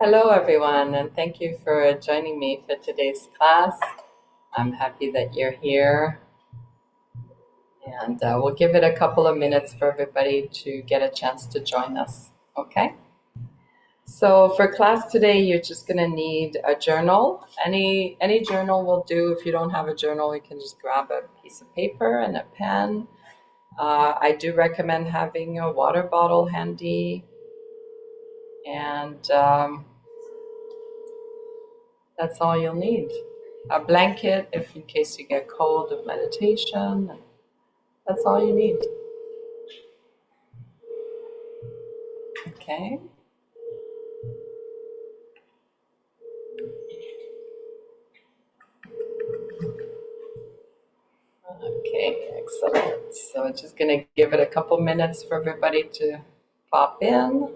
Hello, everyone, and thank you for joining me for today's class. I'm happy that you're here, and we'll give it a couple of minutes for everybody to get a chance to join us, okay? So for class today, you're just gonna need a journal. Any journal will do. If you don't have a journal, you can just grab a piece of paper and a pen. I do recommend having a water bottle handy, and that's all you'll need. A blanket if in case you get cold of meditation. That's all you need. Okay. Okay, excellent. So I'm just gonna give it a couple minutes for everybody to pop in.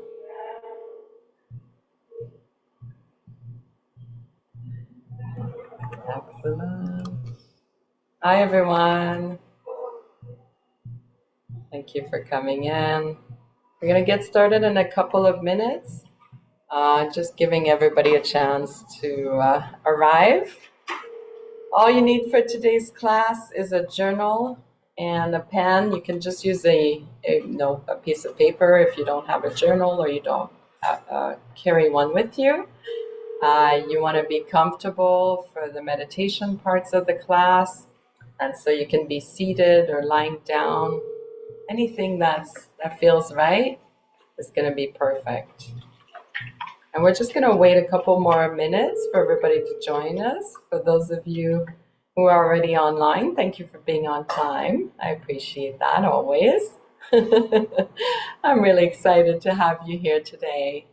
Excellent. Hi everyone. Thank you for coming in. We're gonna get started in a couple of minutes. Just giving everybody a chance to arrive. All you need for today's class is a journal and a pen. You can just use a piece of paper if you don't have a journal or you don't carry one with you. You want to be comfortable for the meditation parts of the class, and so you can be seated or lying down. Anything that feels right is going to be perfect. And we're just going to wait a couple more minutes for everybody to join us. For those of you who are already online, thank you for being on time. I appreciate that always. I'm really excited to have you here today.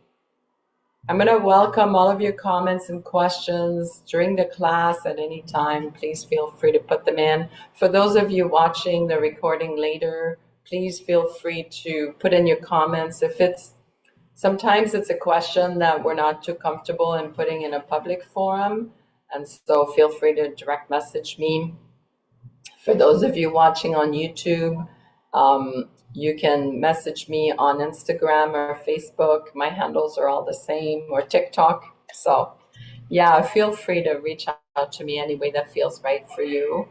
I'm going to welcome all of your comments and questions during the class at any time. Please feel free to put them in. For those of you watching the recording later, please feel free to put in your comments. Sometimes it's a question that we're not too comfortable in putting in a public forum, and so feel free to direct message me. For those of you watching on YouTube, you can message me on Instagram or Facebook. My handles are all the same, or TikTok. So yeah, feel free to reach out to me any way that feels right for you.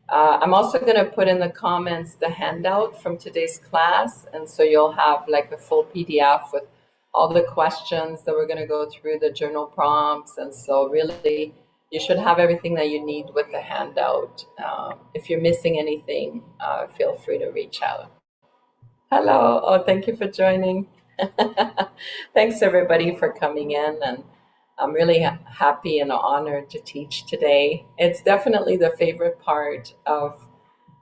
I'm also going to put in the comments the handout from today's class, and so you'll have like a full PDF with all the questions that we're going to go through, the journal prompts, and so really you should have everything that you need with the handout. If you're missing anything, feel free to reach out. Hello. Oh, thank you for joining. Thanks everybody for coming in, and I'm really happy and honored to teach today. It's definitely the favorite part of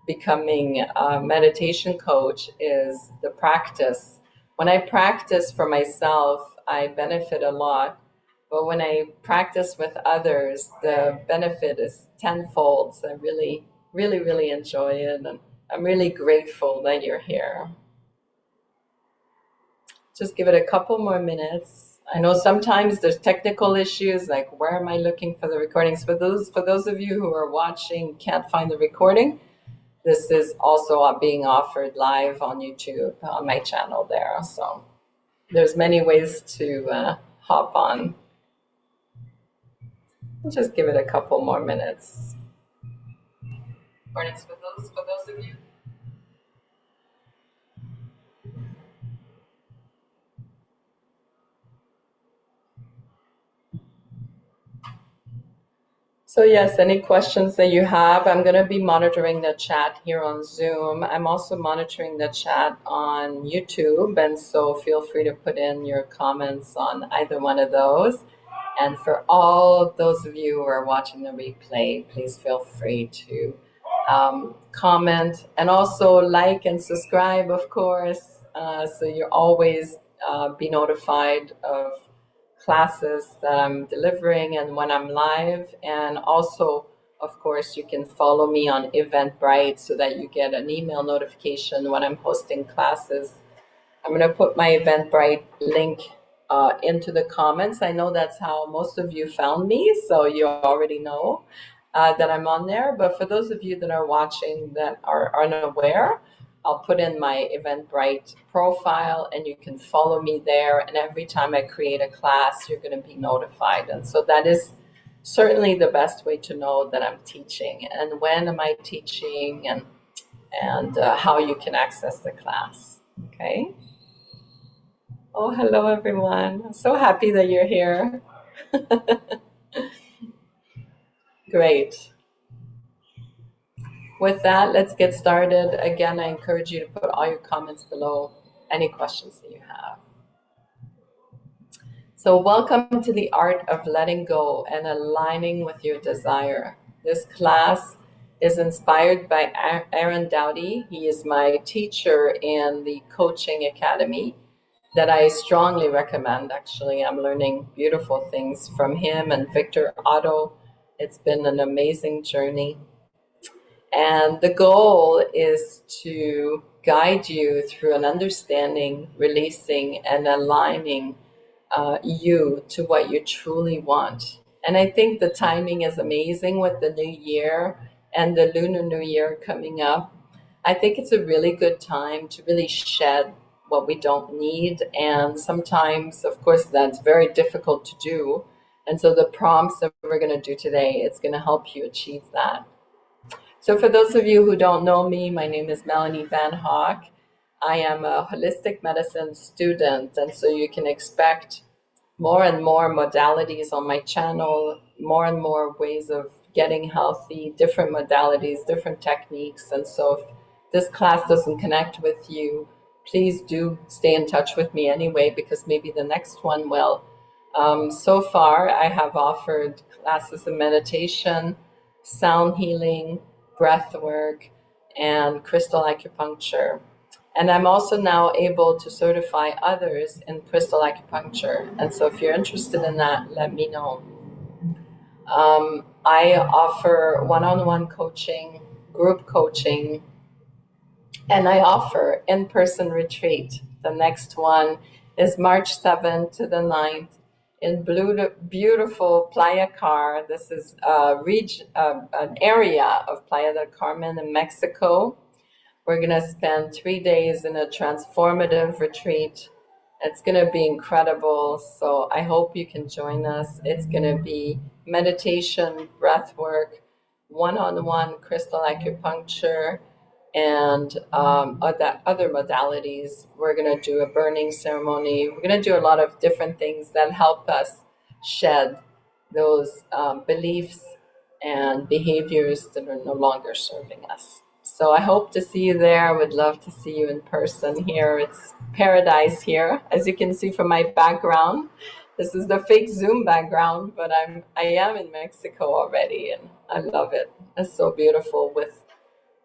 becoming a meditation coach is the practice. When I practice for myself, I benefit a lot. But when I practice with others, the benefit is tenfold. So I really, really, really enjoy it. And I'm really grateful that you're here. Just give it a couple more minutes. I know sometimes there's technical issues, like where am I looking for the recordings? For those of you who are watching, can't find the recording, this is also being offered live on YouTube on my channel there. So there's many ways to hop on. Just give it a couple more minutes. Recordings for those of you. So yes, any questions that you have, I'm going to be monitoring the chat here on Zoom. I'm also monitoring the chat on YouTube, and so feel free to put in your comments on either one of those. And for all those of you who are watching the replay, please feel free to comment and also like and subscribe, of course, so you'll always be notified of classes that I'm delivering and when I'm live. And also, of course, you can follow me on Eventbrite so that you get an email notification when I'm hosting classes. I'm going to put my Eventbrite link into the comments. I know that's how most of you found me, so you already know that I'm on there. But for those of you that are watching that are unaware, I'll put in my Eventbrite profile and you can follow me there. And every time I create a class, you're going to be notified. And so that is certainly the best way to know that I'm teaching and when am I teaching and how you can access the class. Okay. Oh, hello, everyone. I'm so happy that you're here. Great. With that, let's get started. Again, I encourage you to put all your comments below, any questions that you have. So welcome to the art of letting go and aligning with your desire. This class is inspired by Aaron Dowdy. He is my teacher in the Coaching Academy that I strongly recommend. Actually, I'm learning beautiful things from him and Victor Otto. It's been an amazing journey. And the goal is to guide you through an understanding, releasing, and aligning you to what you truly want. And I think the timing is amazing with the new year and the Lunar New Year coming up. I think it's a really good time to really shed what we don't need. And sometimes, of course, that's very difficult to do. And so the prompts that we're going to do today, it's going to help you achieve that. So for those of you who don't know me, my name is Melanie Vanhawk. I am a holistic medicine student, and so you can expect more and more modalities on my channel, more and more ways of getting healthy, different modalities, different techniques. And so if this class doesn't connect with you, please do stay in touch with me anyway, because maybe the next one will. So far, I have offered classes of meditation, sound healing, breath work, and crystal acupuncture. And I'm also now able to certify others in crystal acupuncture. And so if you're interested in that, let me know. I offer one-on-one coaching, group coaching, and I offer in-person retreat. The next one is March 7th to the 9th in beautiful Playa Car. This is an area of Playa del Carmen in Mexico. We're going to spend 3 days in a transformative retreat. It's going to be incredible. So I hope you can join us. It's going to be meditation, breath work, one-on-one crystal acupuncture, and other modalities. We're going to do a burning ceremony. We're going to do a lot of different things that help us shed those beliefs and behaviors that are no longer serving us. So I hope to see you there. I would love to see you in person here. It's paradise here, as you can see from my background. This is the fake Zoom background, but I am in Mexico already, and I love it. It's so beautiful with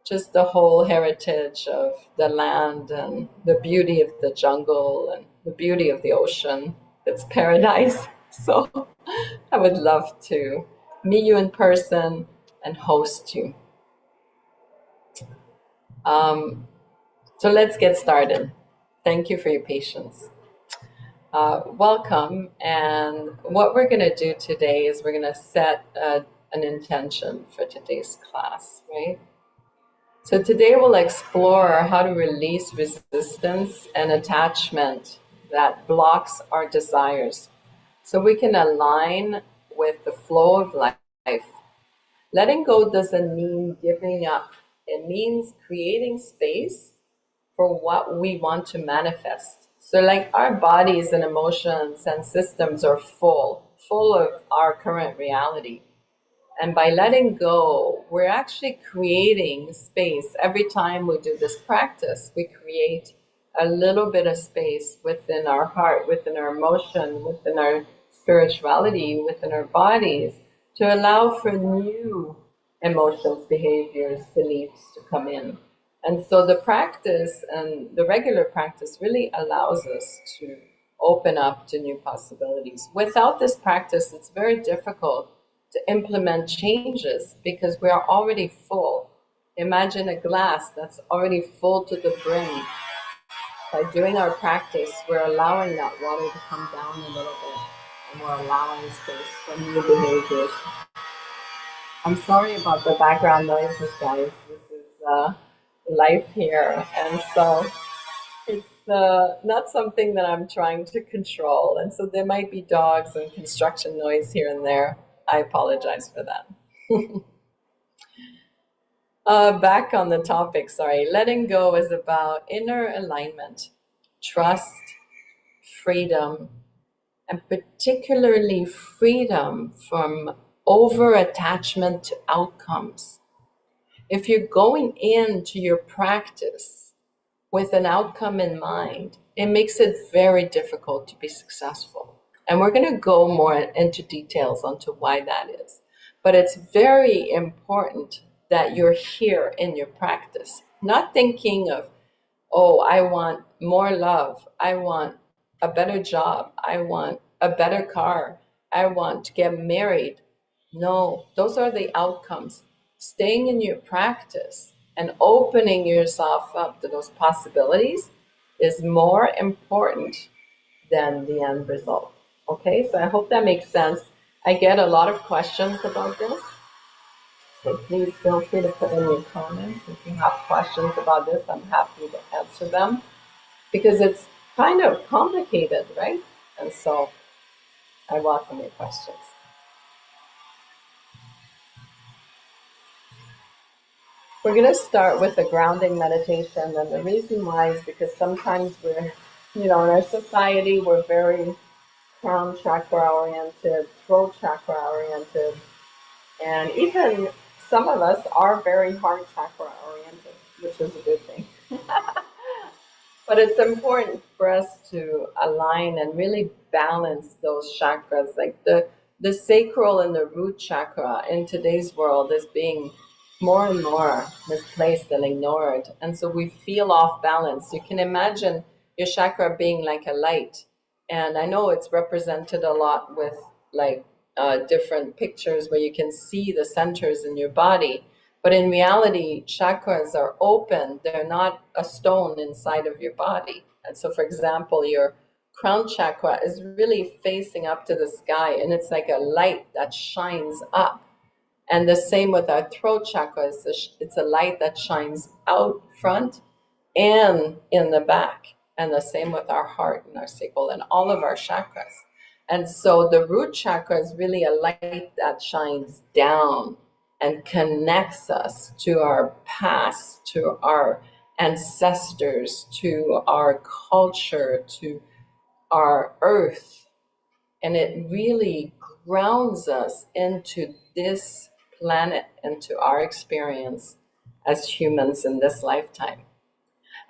just the whole heritage of the land and the beauty of the jungle and the beauty of the ocean. It's paradise. So I would love to meet you in person and host you. So let's get started. Thank you for your patience. Welcome. And what we're going to do today is we're going to set an intention for today's class, right? So today we'll explore how to release resistance and attachment that blocks our desires so we can align with the flow of life. Letting go doesn't mean giving up. It means creating space for what we want to manifest. So like our bodies and emotions and systems are full of our current reality. And by letting go, we're actually creating space. Every time we do this practice, we create a little bit of space within our heart, within our emotion, within our spirituality, within our bodies, to allow for new emotions, behaviors, beliefs to come in. And so the practice and the regular practice really allows us to open up to new possibilities. Without this practice, it's very difficult to implement changes because we are already full. Imagine a glass that's already full to the brim. By doing our practice, we're allowing that water to come down a little bit, and we're allowing space for new behaviors. I'm sorry about the background noises, guys. This is life here. And so it's not something that I'm trying to control. And so there might be dogs and construction noise here and there. I apologize for that. Back on the topic, sorry. Letting go is about inner alignment, trust, freedom, and particularly freedom from over attachment to outcomes. If you're going into your practice with an outcome in mind, it makes it very difficult to be successful. And we're going to go more into details onto why that is. But it's very important that you're here in your practice, not thinking of, oh, I want more love. I want a better job. I want a better car. I want to get married. No, those are the outcomes. Staying in your practice and opening yourself up to those possibilities is more important than the end result. Okay, so I hope that makes sense. I get a lot of questions about this. So please feel free to put in your comments. If you have questions about this, I'm happy to answer them because it's kind of complicated, right? And so I welcome your questions. We're going to start with the grounding meditation. And the reason why is because sometimes we're, in our society, we're very crown chakra oriented, throat chakra oriented, and even some of us are very heart chakra oriented, which is a good thing. But it's important for us to align and really balance those chakras. Like the sacral and the root chakra in today's world is being more and more misplaced and ignored. And so we feel off balance. You can imagine your chakra being like a light. And I know it's represented a lot with like different pictures where you can see the centers in your body. But in reality, chakras are open. They're not a stone inside of your body. And so, for example, your crown chakra is really facing up to the sky, and it's like a light that shines up. And the same with our throat chakra. It's a light that shines out front and in the back. And the same with our heart and our sacral and all of our chakras. And so the root chakra is really a light that shines down and connects us to our past, to our ancestors, to our culture, to our earth. And it really grounds us into this planet, into our experience as humans in this lifetime.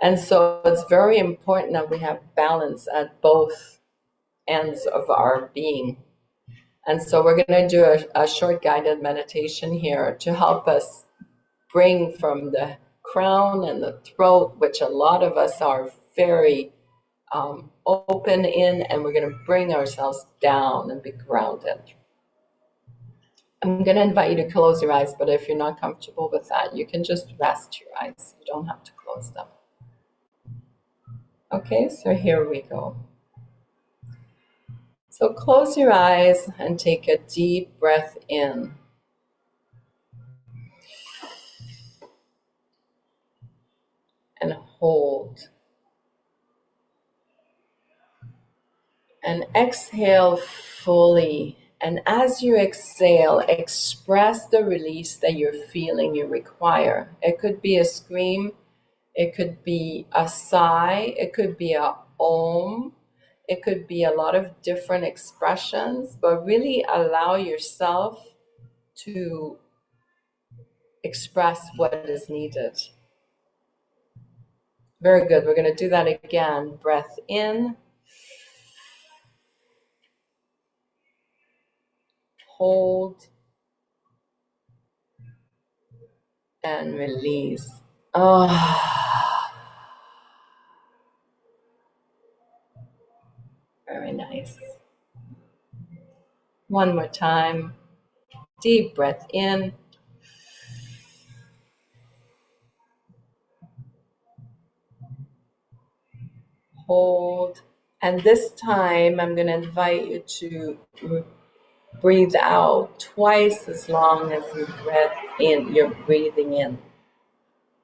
And so it's very important that we have balance at both ends of our being. And so we're going to do a short guided meditation here to help us bring from the crown and the throat, which a lot of us are very open in, and we're going to bring ourselves down and be grounded. I'm going to invite you to close your eyes, but if you're not comfortable with that, you can just rest your eyes. You don't have to close them. Okay, so here we go. So close your eyes and take a deep breath in. And hold. And exhale fully. And as you exhale, express the release that you're feeling you require. It could be a scream. It could be a sigh. It could be a om. It could be a lot of different expressions, but really allow yourself to express what is needed. Very good. We're going to do that again. Breath in. Hold. And release. Very nice. One more time. Deep breath in. Hold. And this time, I'm going to invite you to breathe out twice as long as you breathe in. You're breathing in.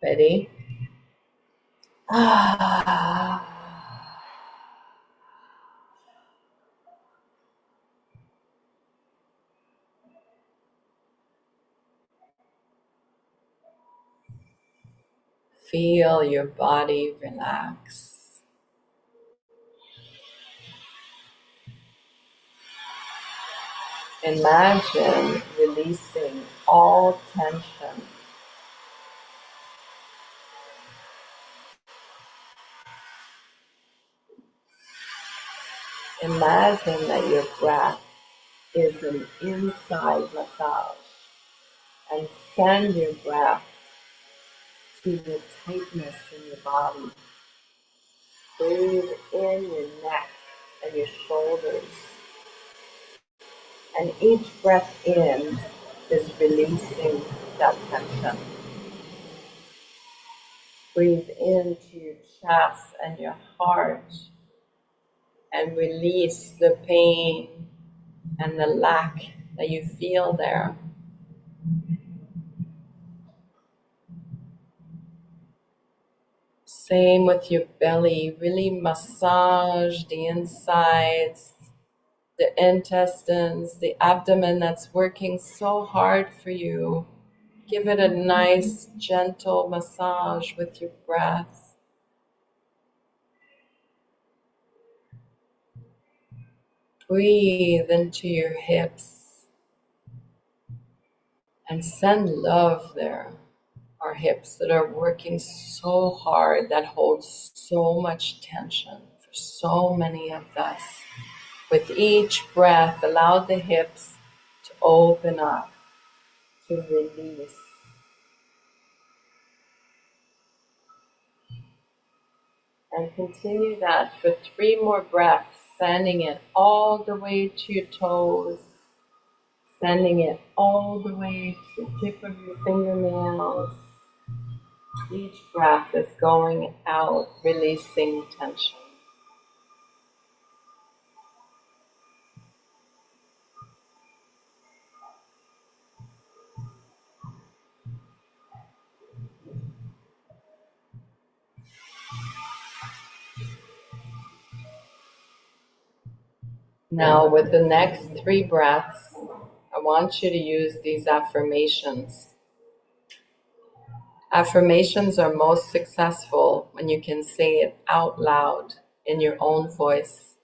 Ready? Ah. Feel your body relax. Imagine releasing all tension. Imagine that your breath is an inside massage, and send your breath to the tightness in your body. Breathe in your neck and your shoulders. And each breath in is releasing that tension. Breathe into your chest and your heart and release the pain and the lack that you feel there. Same with your belly. Really massage the insides, the intestines, the abdomen that's working so hard for you. Give it a nice, gentle massage with your breath. Breathe into your hips and send love there. Our hips that are working so hard, that hold so much tension for so many of us. With each breath, allow the hips to open up, to release. And continue that for 3 more breaths, sending it all the way to your toes, sending it all the way to the tip of your fingernails. Each breath is going out, releasing tension. Now, with the next 3 breaths, I want you to use these affirmations. Affirmations are most successful when you can say it out loud in your own voice.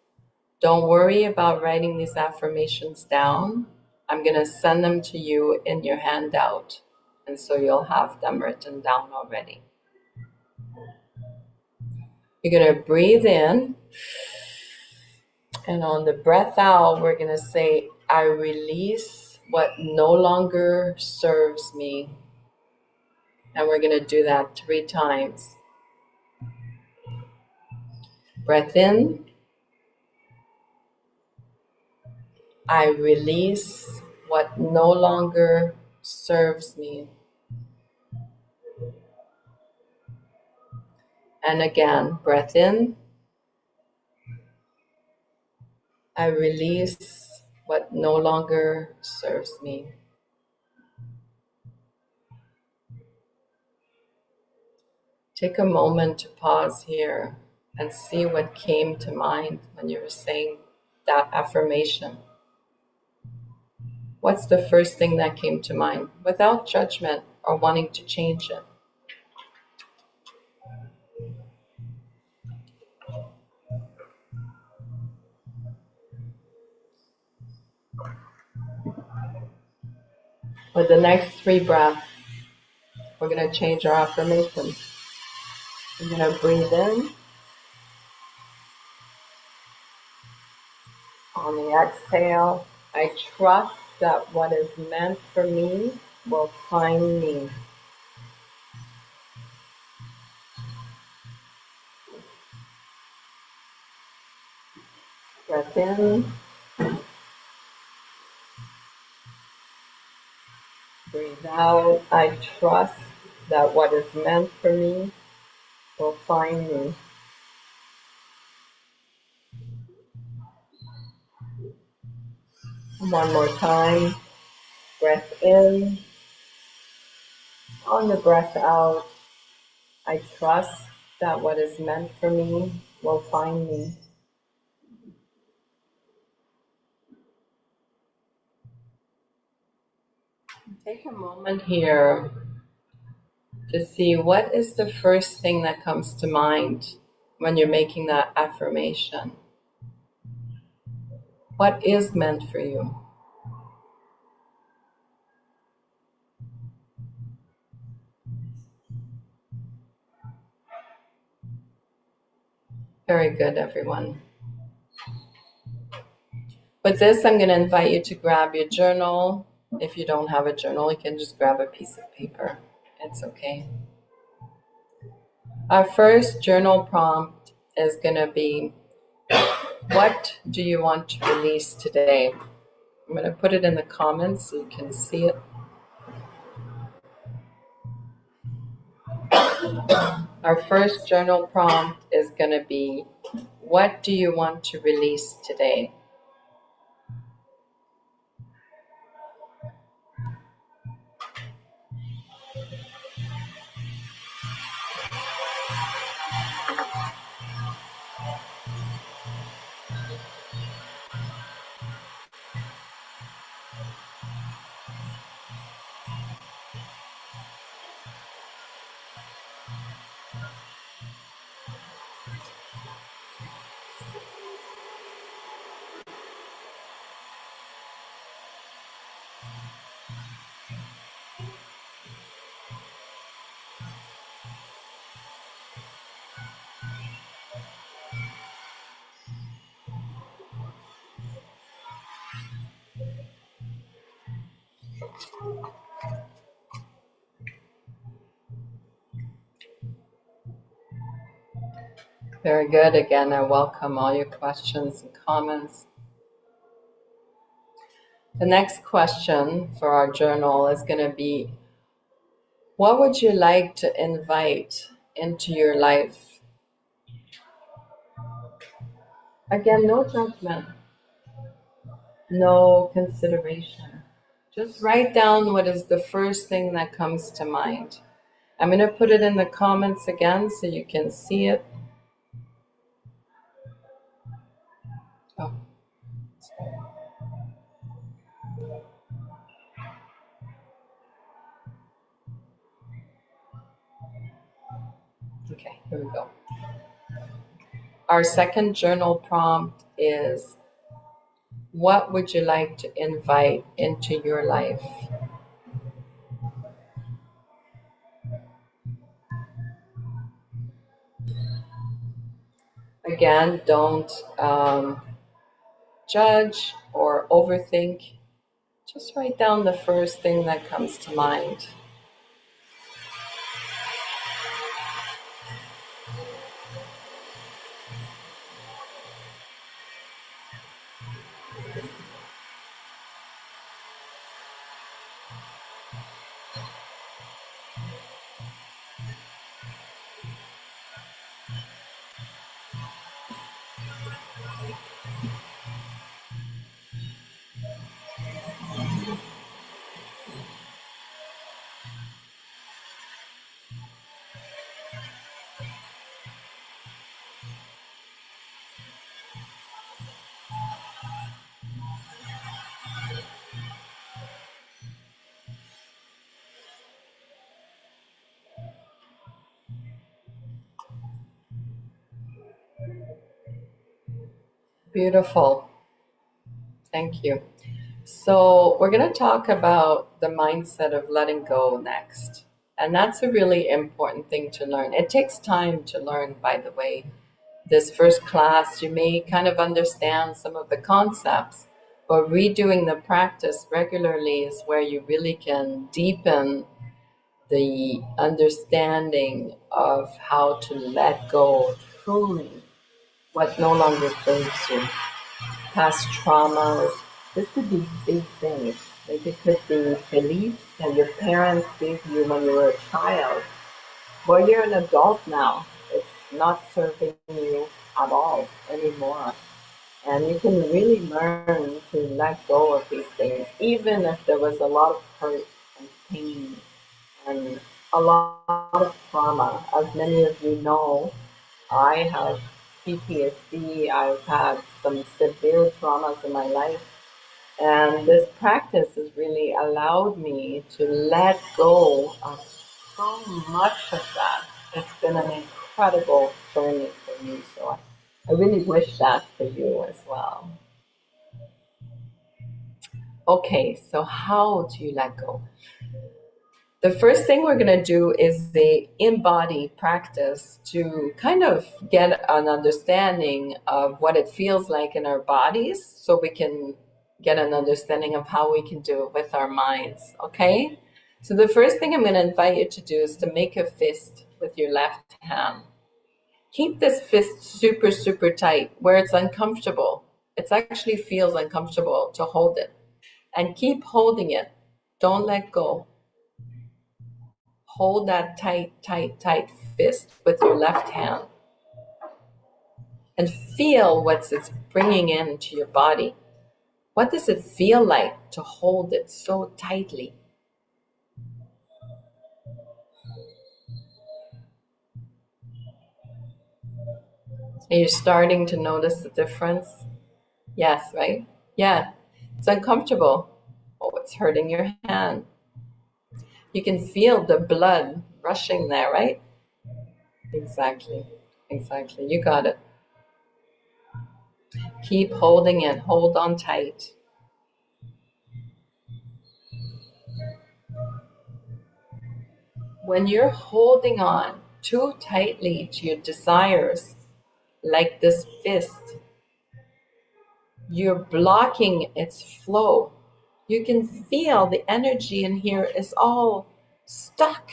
Don't worry about writing these affirmations down. I'm going to send them to you in your handout, and so you'll have them written down already. You're going to breathe in, and on the breath out, we're going to say, I release what no longer serves me. And we're going to do that 3 times. Breath in. I release what no longer serves me. And again, breath in. I release what no longer serves me. Take a moment to pause here and see what came to mind when you were saying that affirmation. What's the first thing that came to mind without judgment or wanting to change it? With the next 3 breaths, we're going to change our affirmation. We're going to breathe in. On the exhale, I trust that what is meant for me will find me. Breath in. Breathe out. I trust that what is meant for me will find me. One more time. Breath in. On the breath out, I trust that what is meant for me will find me. Take a moment here to see what is the first thing that comes to mind when you're making that affirmation. What is meant for you? Very good, everyone. With this, I'm going to invite you to grab your journal. If you don't have a journal, you can just grab a piece of paper. It's okay. Our first journal prompt is going to be, what do you want to release today? I'm going to put it in the comments so you can see it. Our first journal prompt is going to be, what do you want to release today? Very good. Again, I welcome all your questions and comments. The next question for our journal is going to be, what would you like to invite into your life? Again, no judgment, no consideration. Just write down what is the first thing that comes to mind. I'm going to put it in the comments again so you can see it. Oh. Okay, here we go. Our second journal prompt is, what would you like to invite into your life? Again, don't judge or overthink. Just write down the first thing that comes to mind. Beautiful. Thank you. So we're going to talk about the mindset of letting go next. And that's a really important thing to learn. It takes time to learn, by the way. This first class, you may kind of understand some of the concepts, but redoing the practice regularly is where you really can deepen the understanding of how to let go truly what no longer serves you. Past traumas, this could be big things. Like it could be beliefs that your parents gave you when you were a child. Well, you're an adult now. It's not serving you at all anymore. And you can really learn to let go of these things, even if there was a lot of hurt and pain and a lot of trauma. As many of you know, I have PTSD. I've had some severe traumas in my life. And this practice has really allowed me to let go of so much of that. It's been an incredible journey for me. So I really wish that for you as well. Okay, so how do you let go? The first thing we're going to do is the in-body practice to kind of get an understanding of what it feels like in our bodies so we can get an understanding of how we can do it with our minds, okay? So the first thing I'm going to invite you to do is to make a fist with your left hand. Keep this fist super, super tight where it's uncomfortable. It actually feels uncomfortable to hold it. And keep holding it. Don't let go. Hold that tight, tight, tight fist with your left hand and feel what it's bringing into your body. What does it feel like to hold it so tightly? Are you starting to notice the difference? Yes, right? Yeah, it's uncomfortable. Oh, it's hurting your hand. You can feel the blood rushing there, right? Exactly, exactly. You got it. Keep holding it. Hold on tight. When you're holding on too tightly to your desires, like this fist, you're blocking its flow. You can feel the energy in here is all stuck.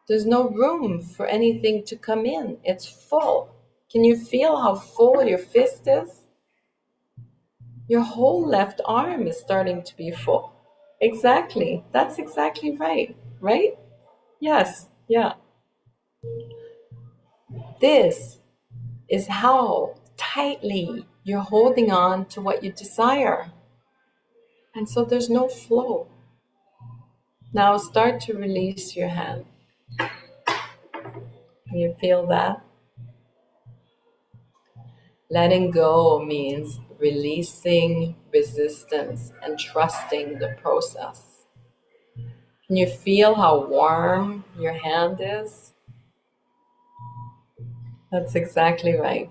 There's no room for anything to come in. It's full. Can you feel how full your fist is? Your whole left arm is starting to be full. Exactly. That's exactly right. Right? Yes. Yeah. This is how tightly you're holding on to what you desire. And so there's no flow. Now start to release your hand. Can you feel that? Letting go means releasing resistance and trusting the process. Can you feel how warm your hand is? That's exactly right.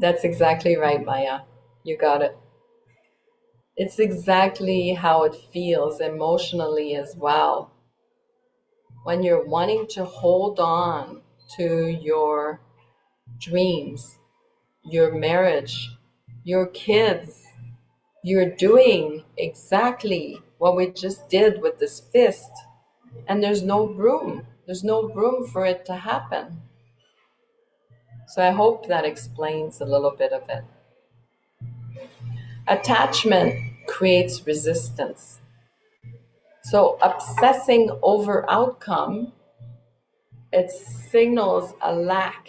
That's exactly right, Maya. You got it. It's exactly how it feels emotionally as well. When you're wanting to hold on to your dreams, your marriage, your kids, you're doing exactly what we just did with this fist, and there's no room. There's no room for it to happen. So I hope that explains a little bit of it. Attachment creates resistance. So obsessing over outcome, it signals a lack.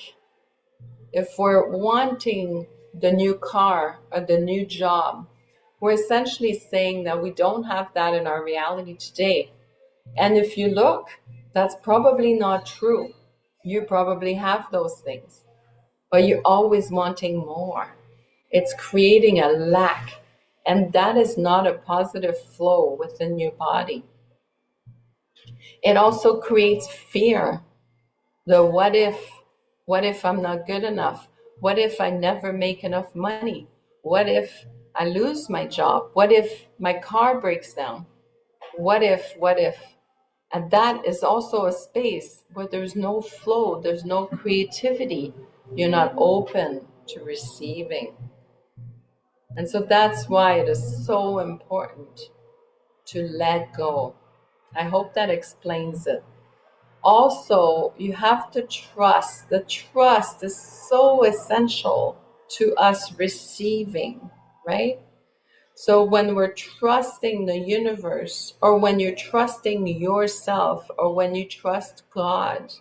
If we're wanting the new car or the new job, we're essentially saying that we don't have that in our reality today. And if you look, that's probably not true. You probably have those things, but you're always wanting more. It's creating a lack, and that is not a positive flow within your body. It also creates fear. The what if I'm not good enough? What if I never make enough money? What if I lose my job? What if my car breaks down? What if? And that is also a space where there's no flow, there's no creativity. You're not open to receiving. And so that's why it is so important to let go. I hope that explains it. Also, you have to trust. The trust is so essential to us receiving, right? So when we're trusting the universe, or when you're trusting yourself, or when you trust God,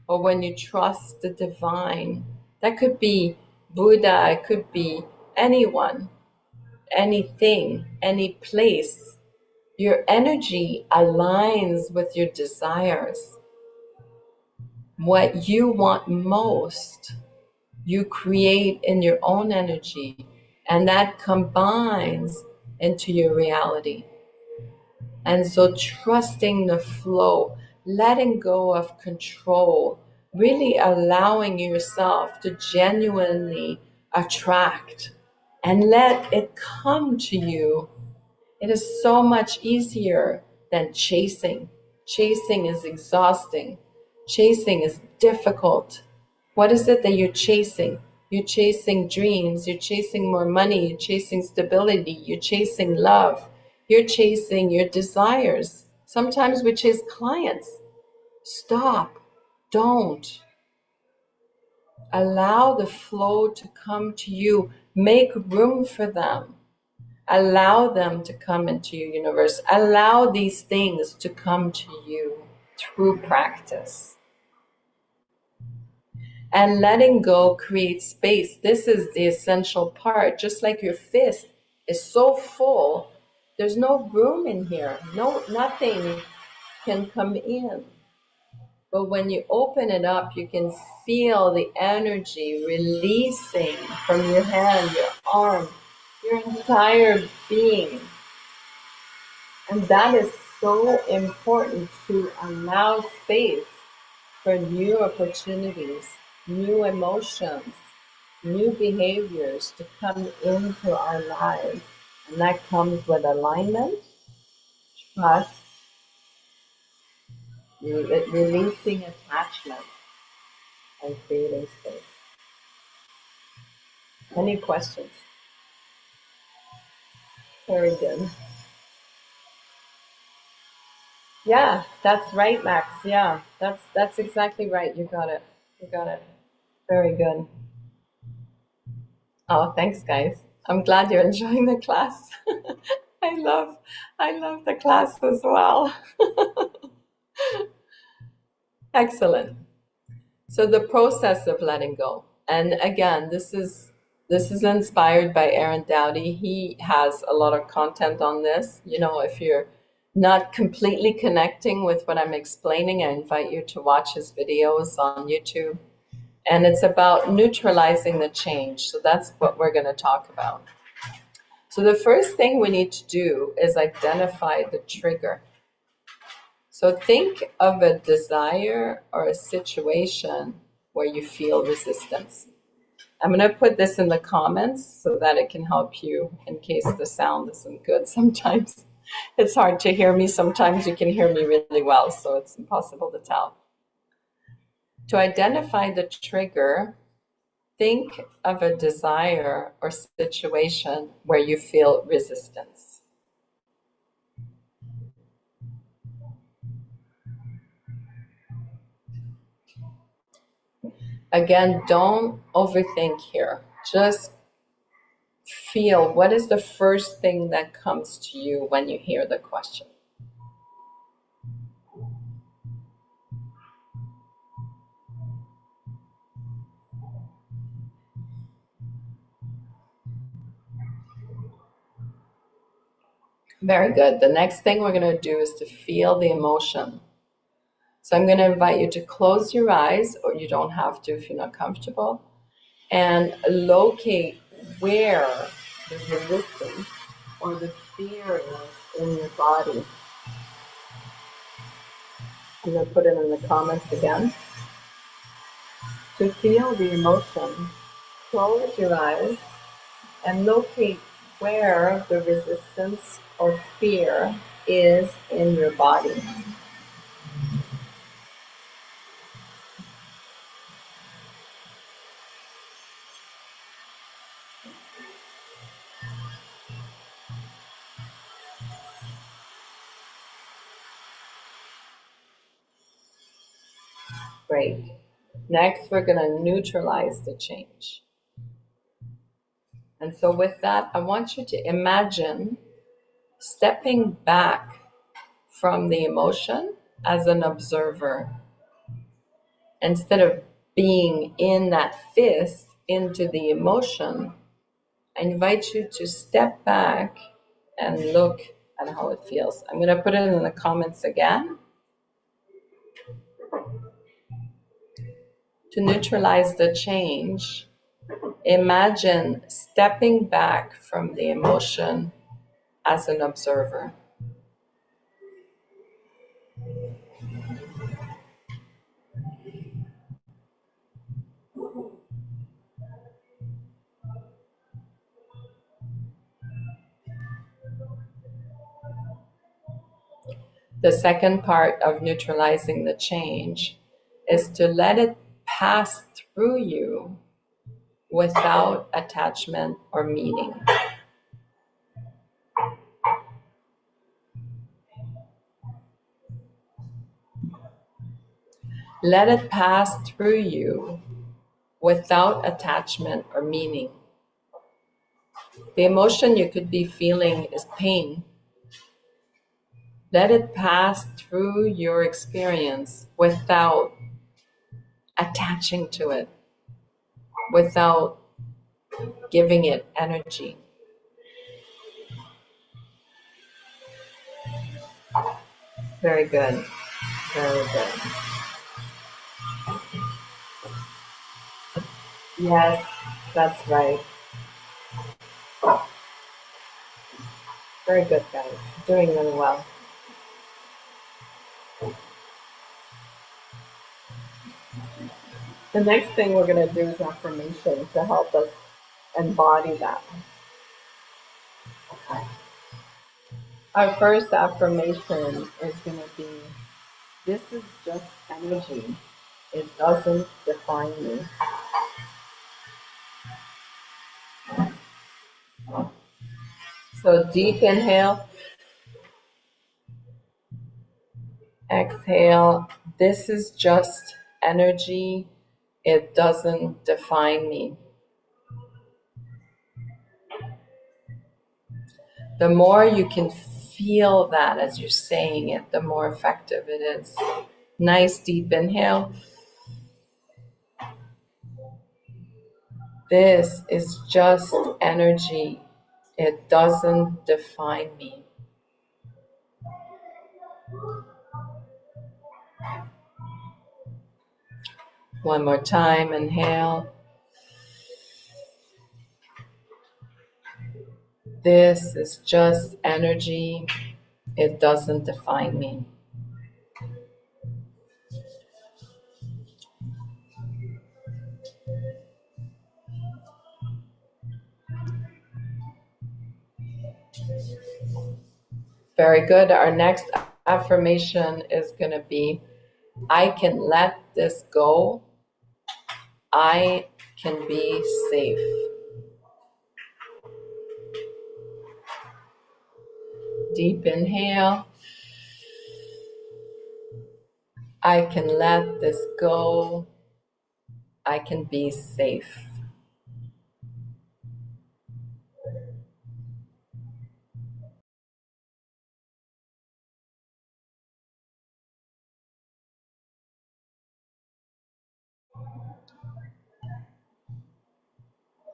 or when you trust the divine, that could be Buddha, it could be anyone, anything, any place. Your energy aligns with your desires. What you want most, you create in your own energy, and that combines into your reality. And so trusting the flow, letting go of control, really allowing yourself to genuinely attract and let it come to you. It is so much easier than chasing. Chasing is exhausting. Chasing is difficult. What is it that you're chasing? You're chasing dreams. You're chasing more money. You're chasing stability. You're chasing love. You're chasing your desires. Sometimes we chase clients. Stop. Don't. Allow the flow to come to you. Make room for them. Allow them to come into your universe. Allow these things to come to you through practice. And letting go creates space. This is the essential part. Just like your fist is so full, there's no room in here. Nothing can come in. But when you open it up, you can feel the energy releasing from your hand, your arm, your entire being. And that is so important, to allow space for new opportunities, new emotions, new behaviors to come into our lives. And that comes with alignment, trust, releasing attachment, and creating space. Any questions? Very good. Yeah, that's right, Max. Yeah, that's exactly right. You got it. You got it. Very good. Oh, thanks, guys. I'm glad you're enjoying the class. I love the class as well. Excellent. So the process of letting go. And again, this is inspired by Aaron Dowdy. He has a lot of content on this. You know, if you're not completely connecting with what I'm explaining, I invite you to watch his videos on YouTube. And it's about neutralizing the change. So that's what we're going to talk about. So the first thing we need to do is identify the trigger. So think of a desire or a situation where you feel resistance. I'm going to put this in the comments so that it can help you in case the sound isn't good. Sometimes it's hard to hear me. Sometimes you can hear me really well, so it's impossible to tell. To identify the trigger, think of a desire or situation where you feel resistance. Again, don't overthink here. Just feel, what is the first thing that comes to you when you hear the question? Very good. The next thing we're going to do is to feel the emotion. So I'm going to invite you to close your eyes, or you don't have to if you're not comfortable, and locate where the resistance or the fear is in your body. I'm going to put it in the comments again. To feel the emotion, close your eyes and locate where the resistance or fear is in your body. Great. Next, we're going to neutralize the change. And so with that, I want you to imagine stepping back from the emotion as an observer. Instead of being in that fist into the emotion, I invite you to step back and look and how it feels. I'm going to put it in the comments again. To neutralize the change, imagine stepping back from the emotion as an observer. The second part of neutralizing the change is to let it pass through you without attachment or meaning. Let it pass through you without attachment or meaning. The emotion you could be feeling is pain. Let it pass through your experience without attaching to it, without giving it energy. Very good. Very good. Yes, that's right. Very good, guys. Doing really well. The next thing we're going to do is affirmation to help us embody that. Okay. Our first affirmation is going to be, this is just energy. It doesn't define me. So deep inhale, exhale. This is just energy. It doesn't define me. The more you can feel that as you're saying it, the more effective it is. Nice deep inhale. This is just energy. It doesn't define me. One more time, inhale. This is just energy. It doesn't define me. Very good. Our next affirmation is going to be, I can let this go. I can be safe. Deep inhale. I can let this go. I can be safe.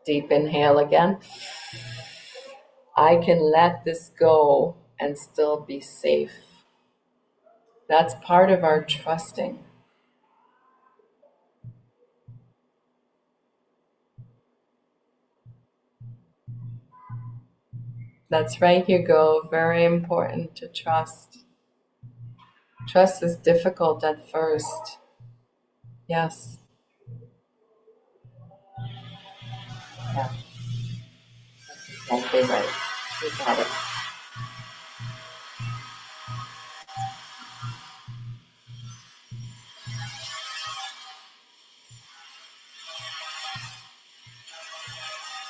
Deep inhale again. I can let this go and still be safe. That's part of our trusting. That's right, Hugo. Very important to trust. Trust is difficult at first. Yes. Yeah. That's exactly right. You got it.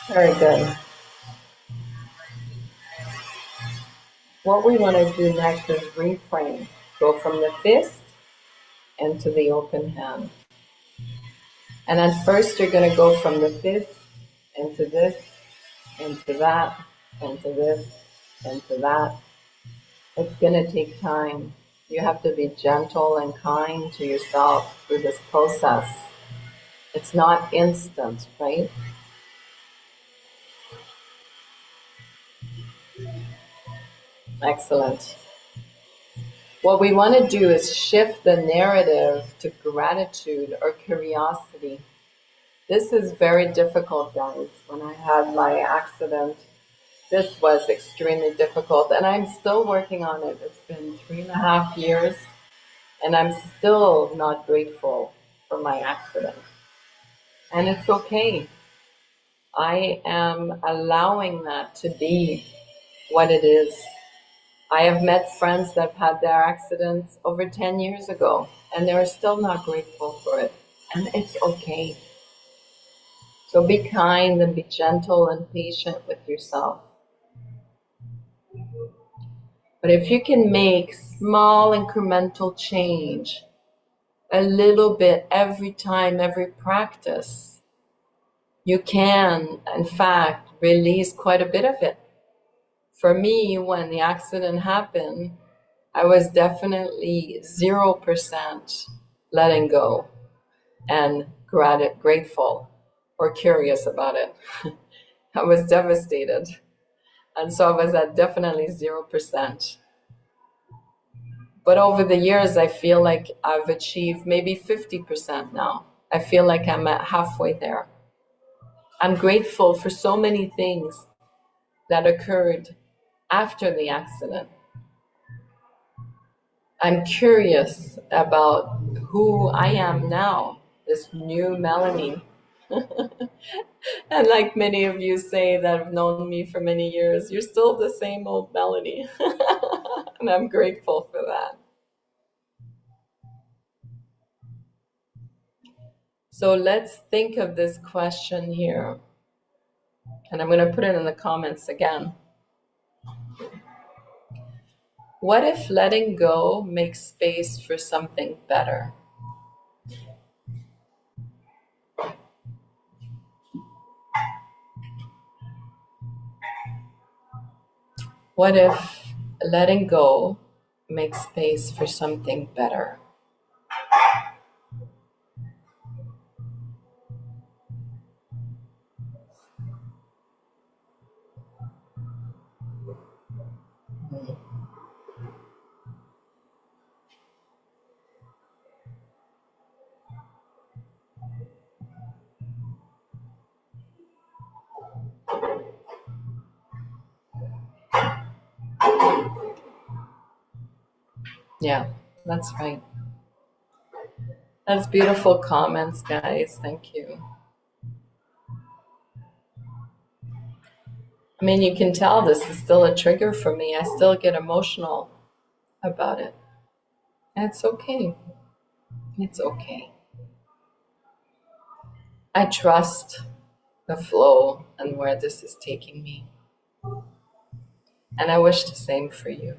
Very good. What we want to do next is reframe. Go from the fist into the open hand. And at first you're going to go from the fist into this, into that, into this, into that. It's going to take time. You have to be gentle and kind to yourself through this process. It's not instant, right? Excellent. What we want to do is shift the narrative to gratitude or curiosity. This is very difficult, guys. When I had my accident, this was extremely difficult, and I'm still working on it. It's been 3.5 years, and I'm still not grateful for my accident. And it's okay. I am allowing that to be what it is. I have met friends that have had their accidents over 10 years ago, and they're still not grateful for it. And it's okay. So be kind and be gentle and patient with yourself. But if you can make small incremental change, a little bit every time, every practice, you can, in fact, release quite a bit of it. For me, when the accident happened, I was definitely 0% letting go and grateful or curious about it. I was devastated. And so I was at definitely 0%. But over the years, I feel like I've achieved maybe 50% now. I feel like I'm at halfway there. I'm grateful for so many things that occurred after the accident. I'm curious about who I am now, this new Melanie. And like many of you say that have known me for many years, you're still the same old Melanie. And I'm grateful for that. So let's think of this question here. And I'm going to put it in the comments again. What if letting go makes space for something better? What if letting go makes space for something better? Yeah, that's right. That's beautiful comments, guys. Thank you. I mean, you can tell this is still a trigger for me. I still get emotional about it. And it's okay. It's okay. I trust the flow and where this is taking me. And I wish the same for you.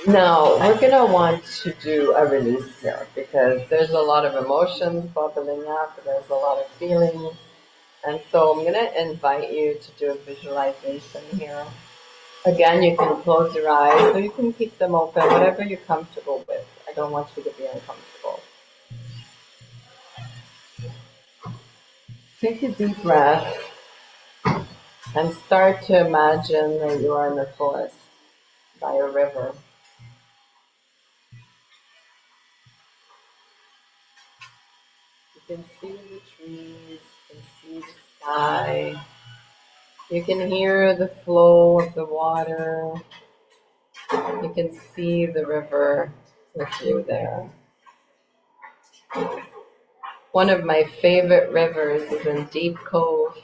Now, we're going to want to do a release here because there's a lot of emotions bubbling up, there's a lot of feelings. And so I'm going to invite you to do a visualization here. Again, you can close your eyes or you can keep them open, whatever you're comfortable with. I don't want you to be uncomfortable. Take a deep breath and start to imagine that you are in the forest by a river. You can see the trees, you can see the sky. You can hear the flow of the water. You can see the river with you there. One of my favorite rivers is in Deep Cove.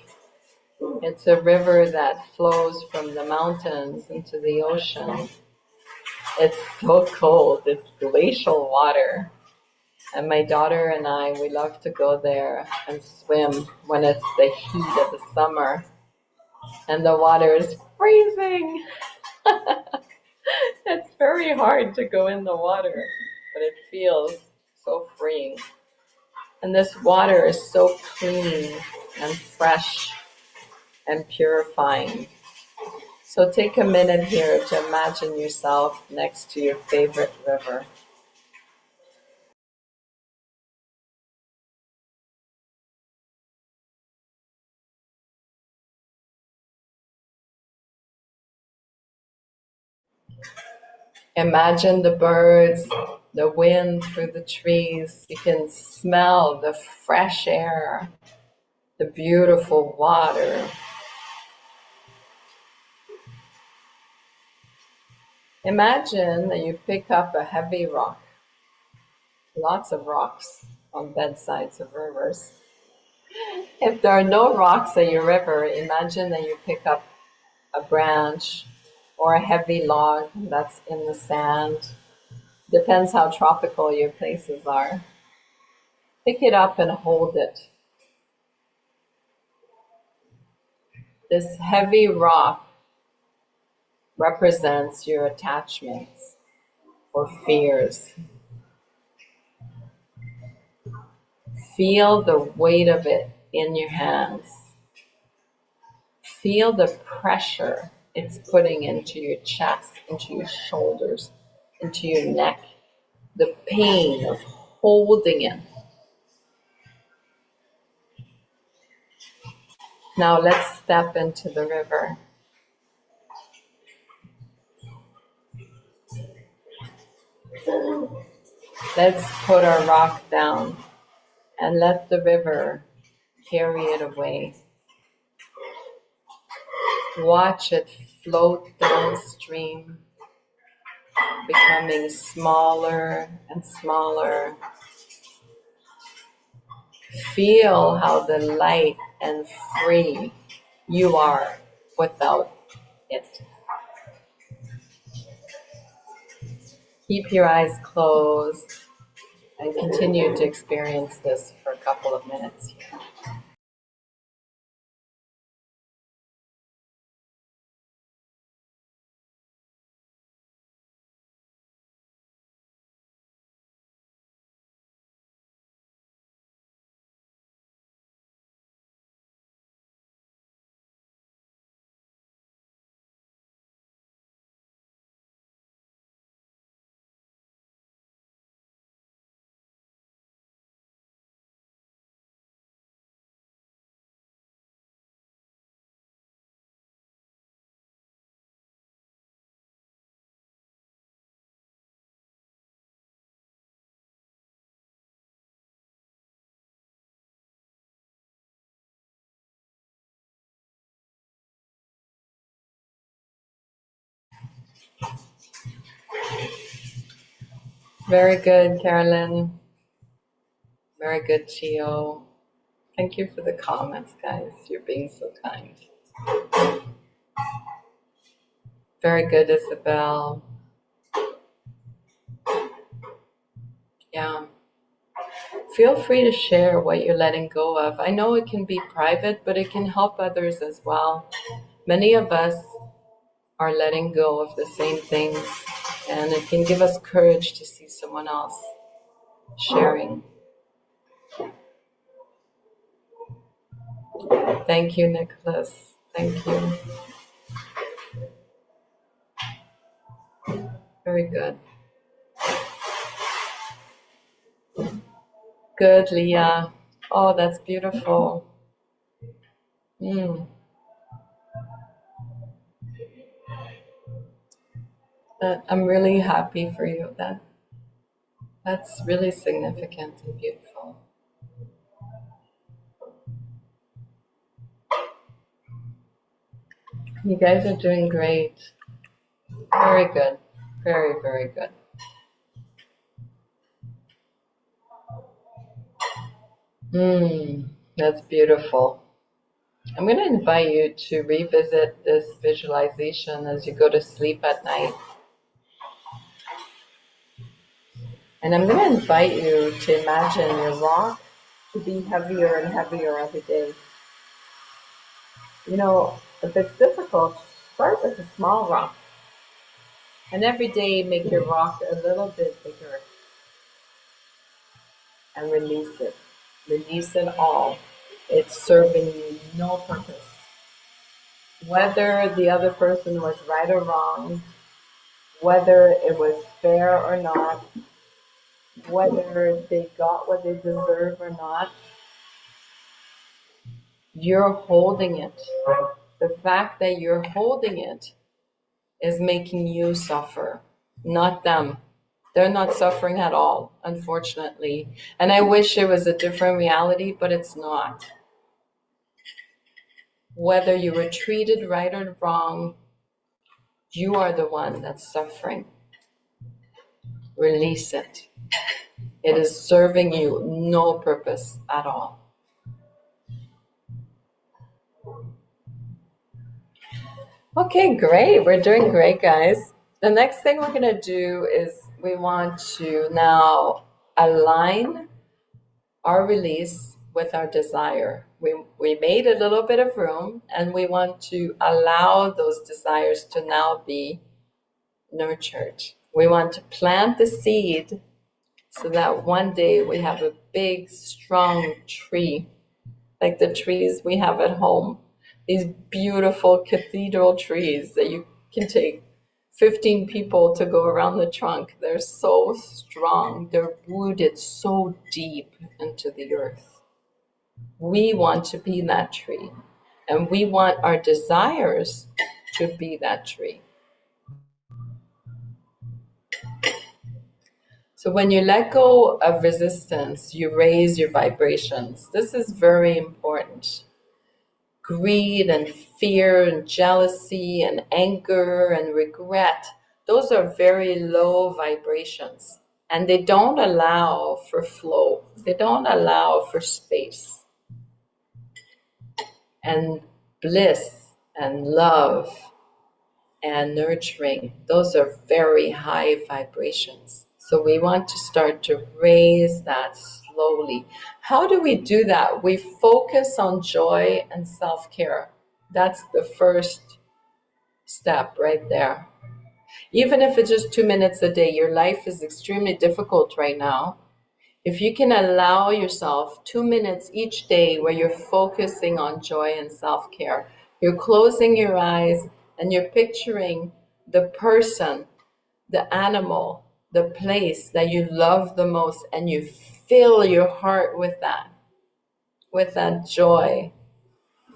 It's a river that flows from the mountains into the ocean. It's so cold. It's glacial water. And my daughter and I, we love to go there and swim when it's the heat of the summer. And the water is freezing. It's very hard to go in the water, but it feels so freeing. And this water is so clean and fresh and purifying. So take a minute here to imagine yourself next to your favorite river. Imagine the birds, the wind through the trees. You can smell the fresh air, the beautiful water. Imagine that you pick up a heavy rock, lots of rocks on bedsides of rivers. If there are no rocks at your river, imagine that you pick up a branch or a heavy log that's in the sand. Depends how tropical your places are. Pick it up and hold it. This heavy rock represents your attachments or fears. Feel the weight of it in your hands. Feel the pressure it's putting into your chest, into your shoulders, into your neck. The pain of holding it. Now let's step into the river. Let's put our rock down and let the river carry it away. Watch it float downstream, becoming smaller and smaller. Feel how the light and free you are without it. Keep your eyes closed and continue to experience this for a couple of minutes here. Very good, Carolyn. Very good, Chio. Thank you for the comments, guys. You're being so kind. Very good, Isabel. Yeah. Feel free to share what you're letting go of. I know it can be private, but it can help others as well. Many of us are letting go of the same things, and it can give us courage to see someone else sharing. Thank you, Nicholas. Thank you. Very good. Good, Leah. Oh, that's beautiful. I'm really happy for you. That's really significant and beautiful. You guys are doing great. Very good. Very, very good. That's beautiful. I'm going to invite you to revisit this visualization as you go to sleep at night. And I'm going to invite you to imagine your rock to be heavier and heavier every day. You know, if it's difficult, start with a small rock. And every day make your rock a little bit bigger. And release it. Release it all. It's serving you no purpose. Whether the other person was right or wrong, whether it was fair or not, whether they got what they deserve or not, you're holding it. The fact that you're holding it is making you suffer. not them. They're not suffering at all, unfortunately. And I wish it was a different reality, but it's not. Whether you were treated right or wrong, you are the one that's suffering. Release it. It is serving you no purpose at all. Okay, great. We're doing great, guys. The next thing we're going to do is we want to now align our release with our desire. We made a little bit of room, and we want to allow those desires to now be nurtured. We want to plant the seed so that one day we have a big, strong tree, like the trees we have at home. These beautiful cathedral trees that you can take 15 people to go around the trunk. They're so strong. They're rooted so deep into the earth. We want to be that tree, and we want our desires to be that tree. So when you let go of resistance, you raise your vibrations. This is very important. Greed and fear and jealousy and anger and regret, those are very low vibrations, and they don't allow for flow. They don't allow for space. And bliss and love and nurturing, those are very high vibrations. So we want to start to raise that slowly. How do we do that? We focus on joy and self-care. That's the first step right there. Even if it's just 2 minutes a day, your life is extremely difficult right now. If you can allow yourself 2 minutes each day where you're focusing on joy and self-care, you're closing your eyes and you're picturing the person, the animal, the place that you love the most, and you fill your heart with that joy.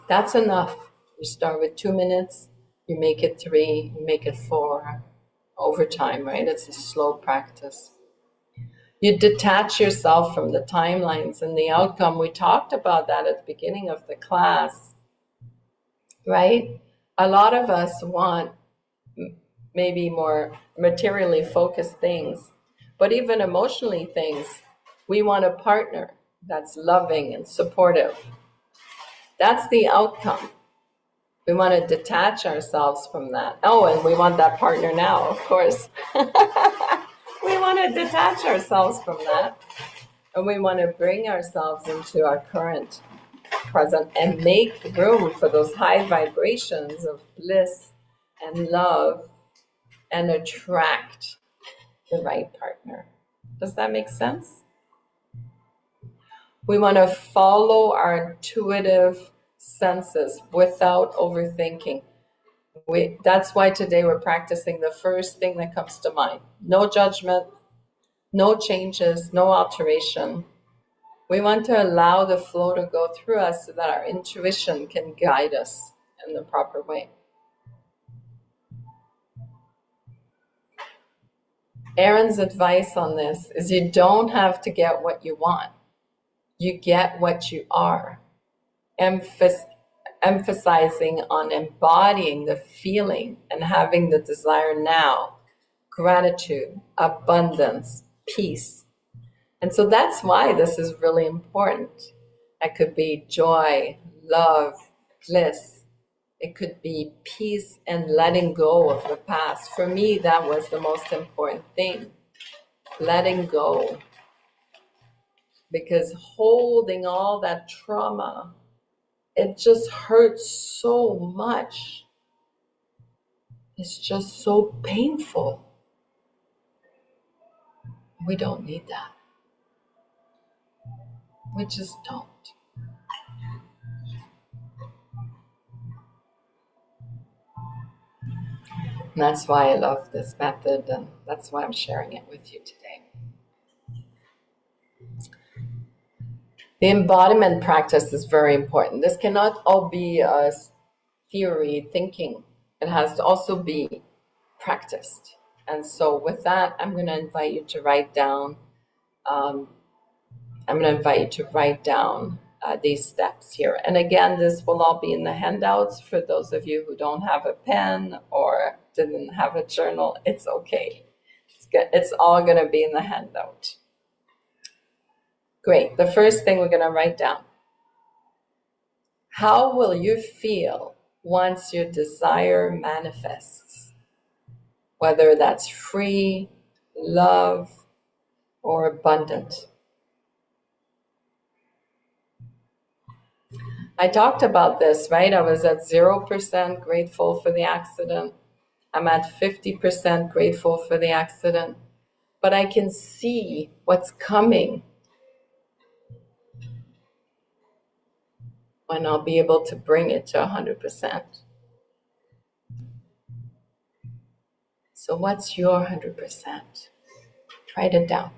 That's enough. You start with 2 minutes, you make it 3, you make it 4 over time, right? It's a slow practice. You detach yourself from the timelines and the outcome. We talked about that at the beginning of the class, right? A lot of us want maybe more materially focused things, but even emotionally things. We want a partner that's loving and supportive. That's the outcome. We want to detach ourselves from that. Oh, and we want that partner now, of course. We want to detach ourselves from that. And we want to bring ourselves into our current present and make room for those high vibrations of bliss and love and attract the right partner. Does that make sense? We want to follow our intuitive senses without overthinking. That's why today we're practicing the first thing that comes to mind. No judgment, no changes, no alteration. We want to allow the flow to go through us so that our intuition can guide us in the proper way. Erin's advice on this is you don't have to get what you want. You get what you are. Emphasizing on embodying the feeling and having the desire now, gratitude, abundance, peace. And so that's why this is really important. It could be joy, love, bliss. It could be peace and letting go of the past. For me, that was the most important thing, letting go. Because holding all that trauma, it just hurts so much. It's just so painful. We don't need that. We just don't. And that's why I love this method, and that's why I'm sharing it with you today. The embodiment practice is very important. This cannot all be theory, thinking. It has to also be practiced. And so with that, I'm going to invite you to write down, these steps here. And again, this will all be in the handouts. For those of you who don't have a pen or didn't have a journal, it's okay. It's all going to be in the handout. Great. The first thing we're going to write down. How will you feel once your desire manifests? Whether that's free, love, or abundant. I talked about this, right? I was at 0% grateful for the accident. I'm at 50% grateful for the accident. But I can see what's coming when I'll be able to bring it to 100%. So what's your 100%? Write it down.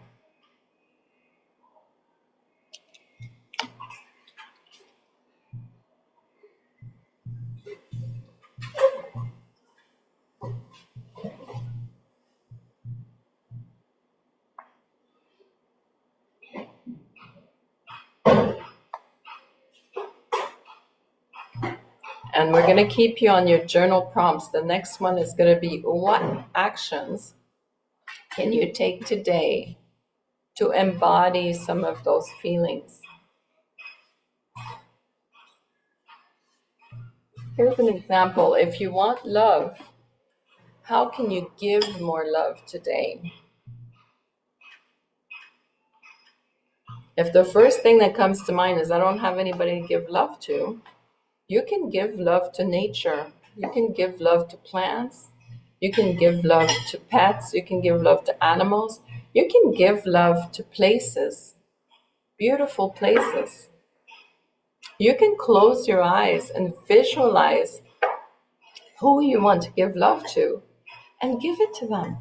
And we're going to keep you on your journal prompts. The next one is going to be, what actions can you take today to embody some of those feelings? Here's an example. If you want love, how can you give more love today? If the first thing that comes to mind is I don't have anybody to give love to, you can give love to nature. You can give love to plants. You can give love to pets. You can give love to animals. You can give love to places, beautiful places. You can close your eyes and visualize who you want to give love to and give it to them.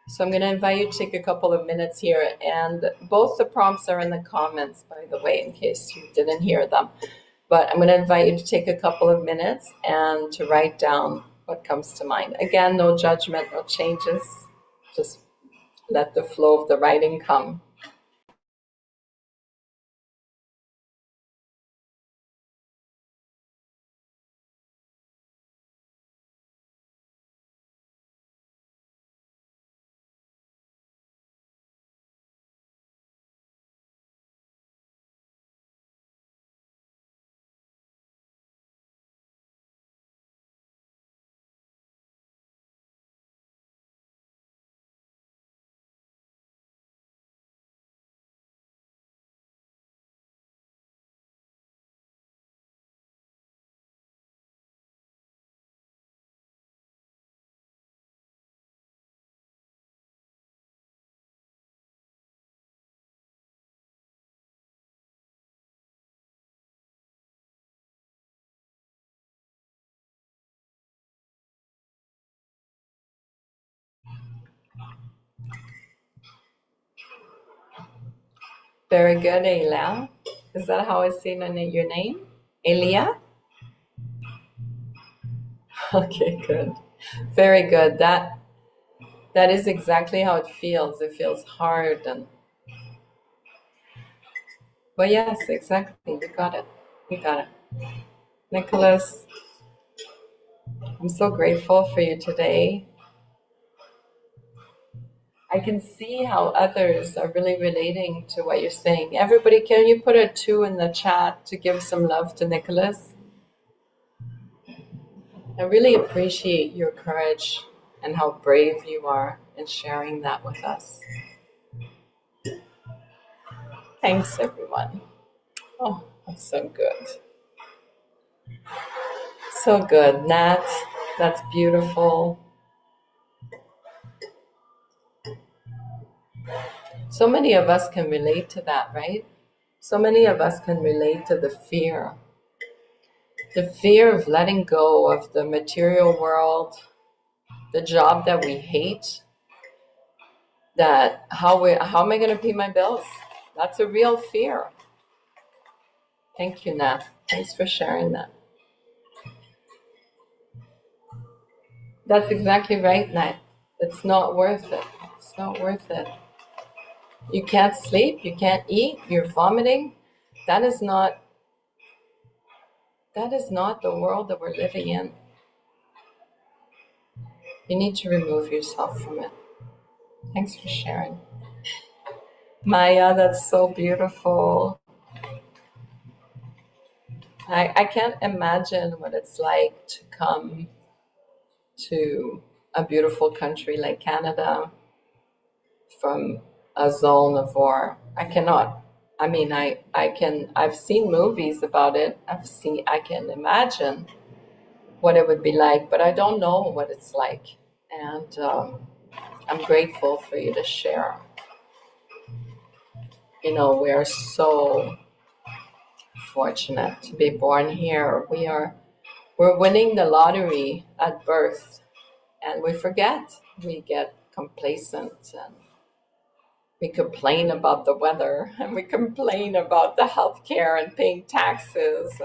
So I'm going to invite you to take a couple of minutes here, and both the prompts are in the comments, by the way, in case you didn't hear them. But I'm going to invite you to take a couple of minutes and to write down what comes to mind. Again, no judgment, no changes. Just let the flow of the writing come. Very good, Elia. Is that how I say your name? Elia? Okay, good. Very good. That is exactly how it feels. It feels hard but yes, exactly. You got it. You got it. Nicholas, I'm so grateful for you today. I can see how others are really relating to what you're saying. Everybody, can you put a 2 in the chat to give some love to Nicholas? I really appreciate your courage and how brave you are in sharing that with us. Thanks, everyone. Oh, that's so good. So good. Nat, that's beautiful. So many of us can relate to that, right? So many of us can relate to the fear of letting go of the material world, the job that we hate, that how am I going to pay my bills? That's a real fear. Thank you, Nat. Thanks for sharing that. That's exactly right, Nat. It's not worth it. It's not worth it. You can't sleep, you can't eat, you're vomiting. That is not that is not the world that we're living in. You need to remove yourself from it. Thanks for sharing. Maya, that's so beautiful. I can't imagine what it's like to come to a beautiful country like Canada from a zone of war. I cannot. I mean, I've seen movies about it. I can imagine what it would be like, but I don't know what it's like. And I'm grateful for you to share. We are so fortunate to be born here. We're winning the lottery at birth, and we forget. We get complacent, and we complain about the weather, and we complain about the healthcare and paying taxes,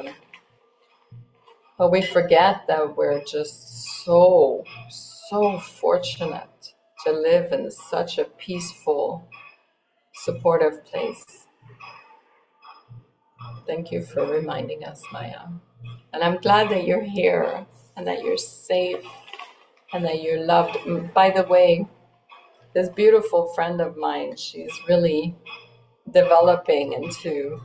but we forget that we're just so fortunate to live in such a peaceful, supportive place. Thank you for reminding us, Maya. And I'm glad that you're here and that you're safe and that you're loved. By the way, this beautiful friend of mine, she's really developing into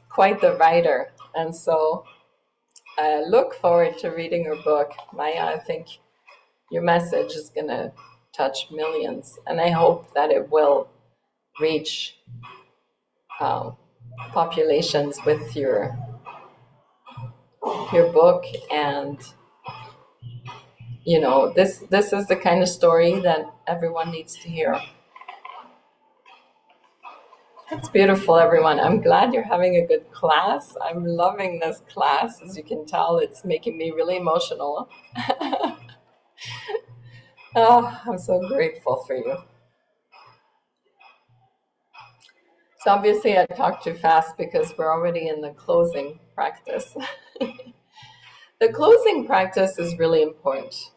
quite the writer. And so I look forward to reading her book. Maya, I think your message is going to touch millions. And I hope that it will reach populations with your book. And this is the kind of story that everyone needs to hear. That's beautiful, everyone. I'm glad you're having a good class. I'm loving this class. As you can tell, it's making me really emotional. Oh, I'm so grateful for you. So obviously I talked too fast because we're already in the closing practice. The closing practice is really important.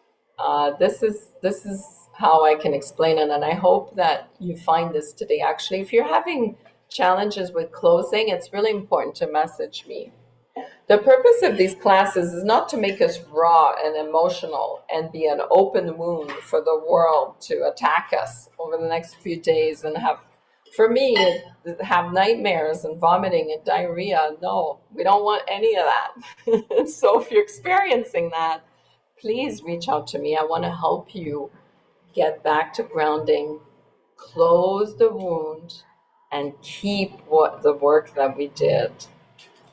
This is how I can explain it, and I hope that you find this today. Actually, if you're having challenges with closing, it's really important to message me. The purpose of these classes is not to make us raw and emotional and be an open wound for the world to attack us over the next few days and for me, have nightmares and vomiting and diarrhea. No, we don't want any of that. So if you're experiencing that, please reach out to me. I want to help you get back to grounding, close the wound, and keep the work that we did.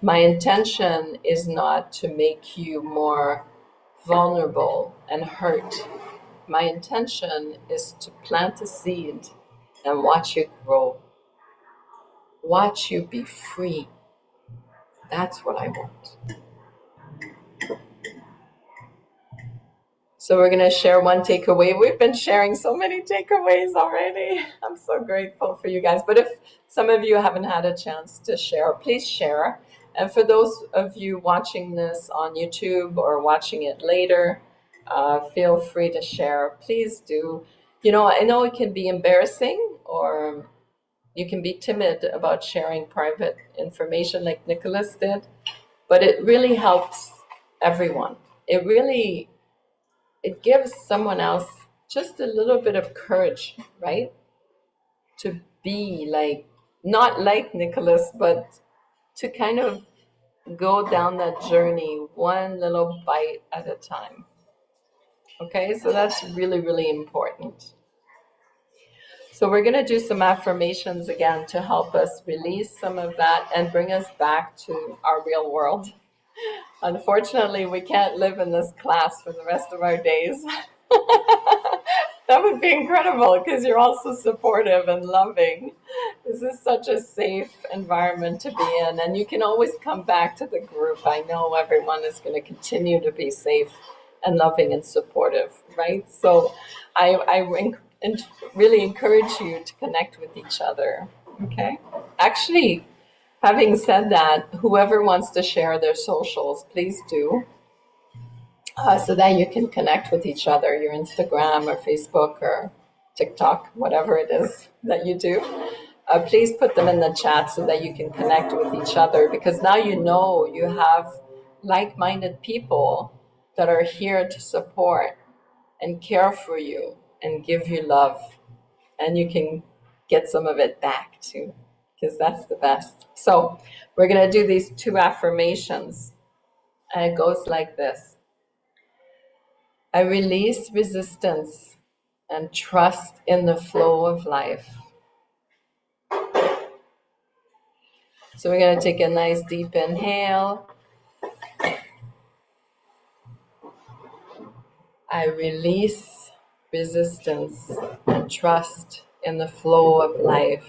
My intention is not to make you more vulnerable and hurt. My intention is to plant a seed and watch you grow. Watch you be free. That's what I want. So we're going to share one takeaway. We've been sharing so many takeaways already. I'm so grateful for you guys. But if some of you haven't had a chance to share, please share. And for those of you watching this on YouTube or watching it later, feel free to share. Please do. I know it can be embarrassing, or you can be timid about sharing private information like Nicholas did, but it really helps everyone. It gives someone else just a little bit of courage, right? To be not like Nicholas, but to kind of go down that journey one little bite at a time. Okay, so that's really, really important. So we're going to do some affirmations again to help us release some of that and bring us back to our real world. Unfortunately, we can't live in this class for the rest of our days. That would be incredible because you're also supportive and loving. This is such a safe environment to be in, and you can always come back to the group. I know everyone is going to continue to be safe and loving and supportive, right? So I really encourage you to connect with each other, okay? Actually, having said that, whoever wants to share their socials, please do. so that you can connect with each other, your Instagram or Facebook or TikTok, whatever it is that you do. Please put them in the chat so that you can connect with each other, because now you know you have like-minded people that are here to support and care for you and give you love, and you can get some of it back too, because that's the best. So we're going to do these 2 affirmations, and it goes like this. I release resistance and trust in the flow of life. So we're going to take a nice deep inhale. I release resistance and trust in the flow of life.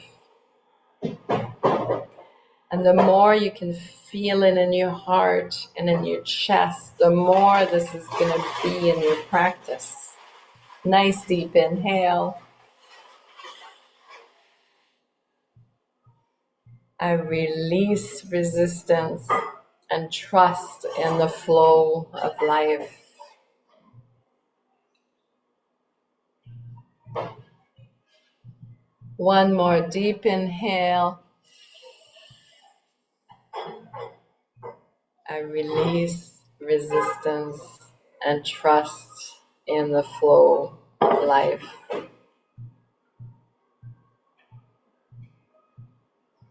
And the more you can feel it in your heart and in your chest, the more this is going to be in your practice. Nice deep inhale. I release resistance and trust in the flow of life. One more deep inhale. I release resistance and trust in the flow of life.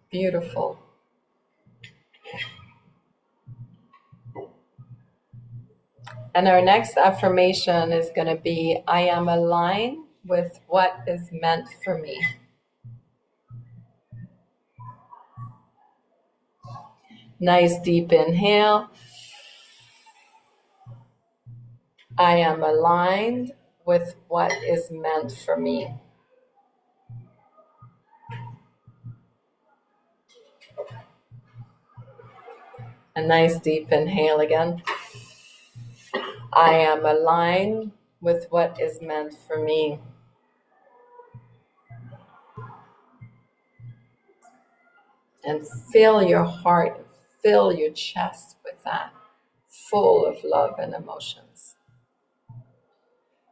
Beautiful. And our next affirmation is going to be, I am aligned with what is meant for me. Nice deep inhale. I am aligned with what is meant for me. A nice deep inhale again. I am aligned with what is meant for me. And fill your heart, fill your chest with that, full of love and emotions.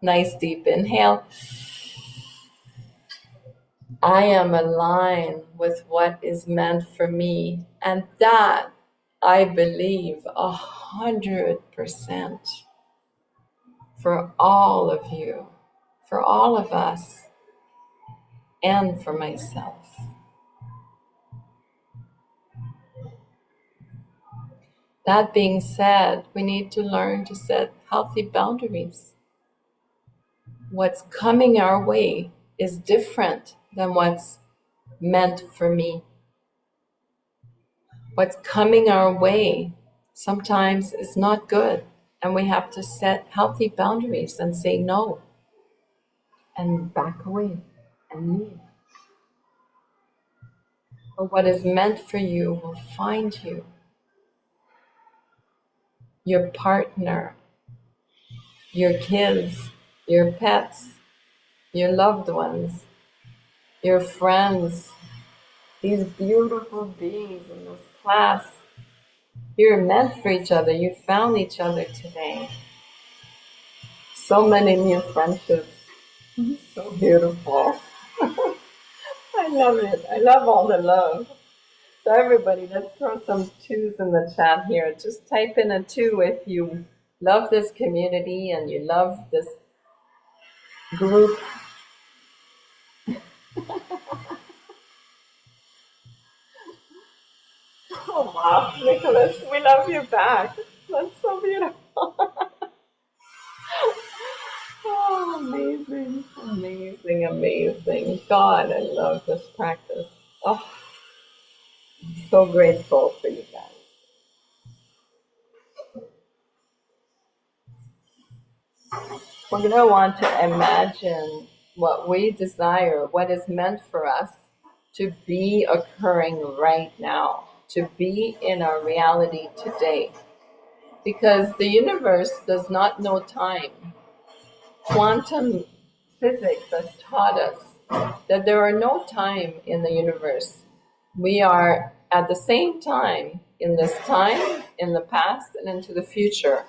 Nice deep inhale. I am aligned with what is meant for me, and that I believe 100% for all of you, for all of us, and for myself. That being said, we need to learn to set healthy boundaries. What's coming our way is different than what's meant for me. What's coming our way sometimes is not good, and we have to set healthy boundaries and say no and back away and leave. But what is meant for you will find you. Your partner, your kids, your pets, your loved ones, your friends, these beautiful beings in this class. You're meant for each other. You found each other today. So many new friendships. So beautiful. I love it. I love all the love. So everybody, let's throw some 2s in the chat here. Just type in a 2 if you love this community and you love this group. Oh wow, Nicholas, we love you back. That's so beautiful. Oh, amazing, amazing, amazing. God, I love this practice. Oh, so grateful for you guys. We're going to want to imagine what we desire, what is meant for us to be occurring right now, to be in our reality today. Because the universe does not know time. Quantum physics has taught us that there are no time in the universe. We are at the same time, in this time, in the past, and into the future.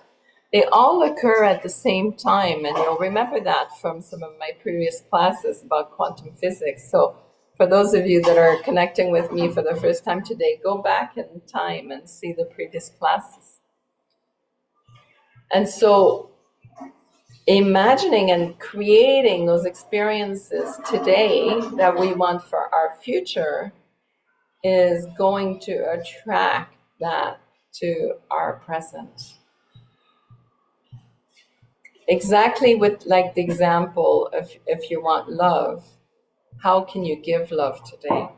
they all occur at the same time. And you'll remember that from some of my previous classes about quantum physics. So for those of you that are connecting with me for the first time today, go back in time and see the previous classes. And so imagining and creating those experiences today that we want for our future is going to attract that to our present. Exactly with like the example of if you want love, how can you give love today?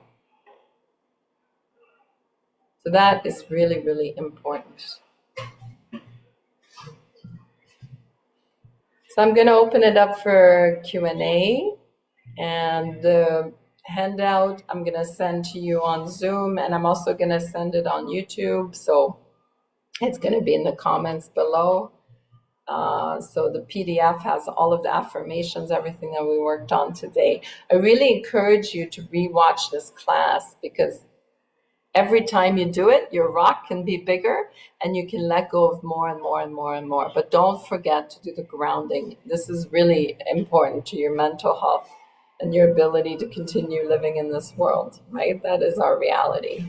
So that is really, really important. So I'm going to open it up for Q&A, and the handout I'm going to send to you on Zoom, and I'm also going to send it on YouTube. So it's going to be in the comments below. So the PDF has all of the affirmations, everything that we worked on today. I really encourage you to rewatch this class, because every time you do it, your rock can be bigger and you can let go of more and more and more and more. But don't forget to do the grounding. This is really important to your mental health and your ability to continue living in this world, right? That is our reality.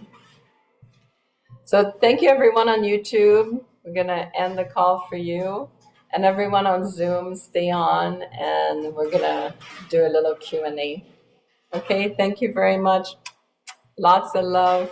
So thank you, everyone on YouTube. We're going to end the call for you. And everyone on Zoom, stay on, and we're going to do a little Q&A. Okay, thank you very much. Lots of love.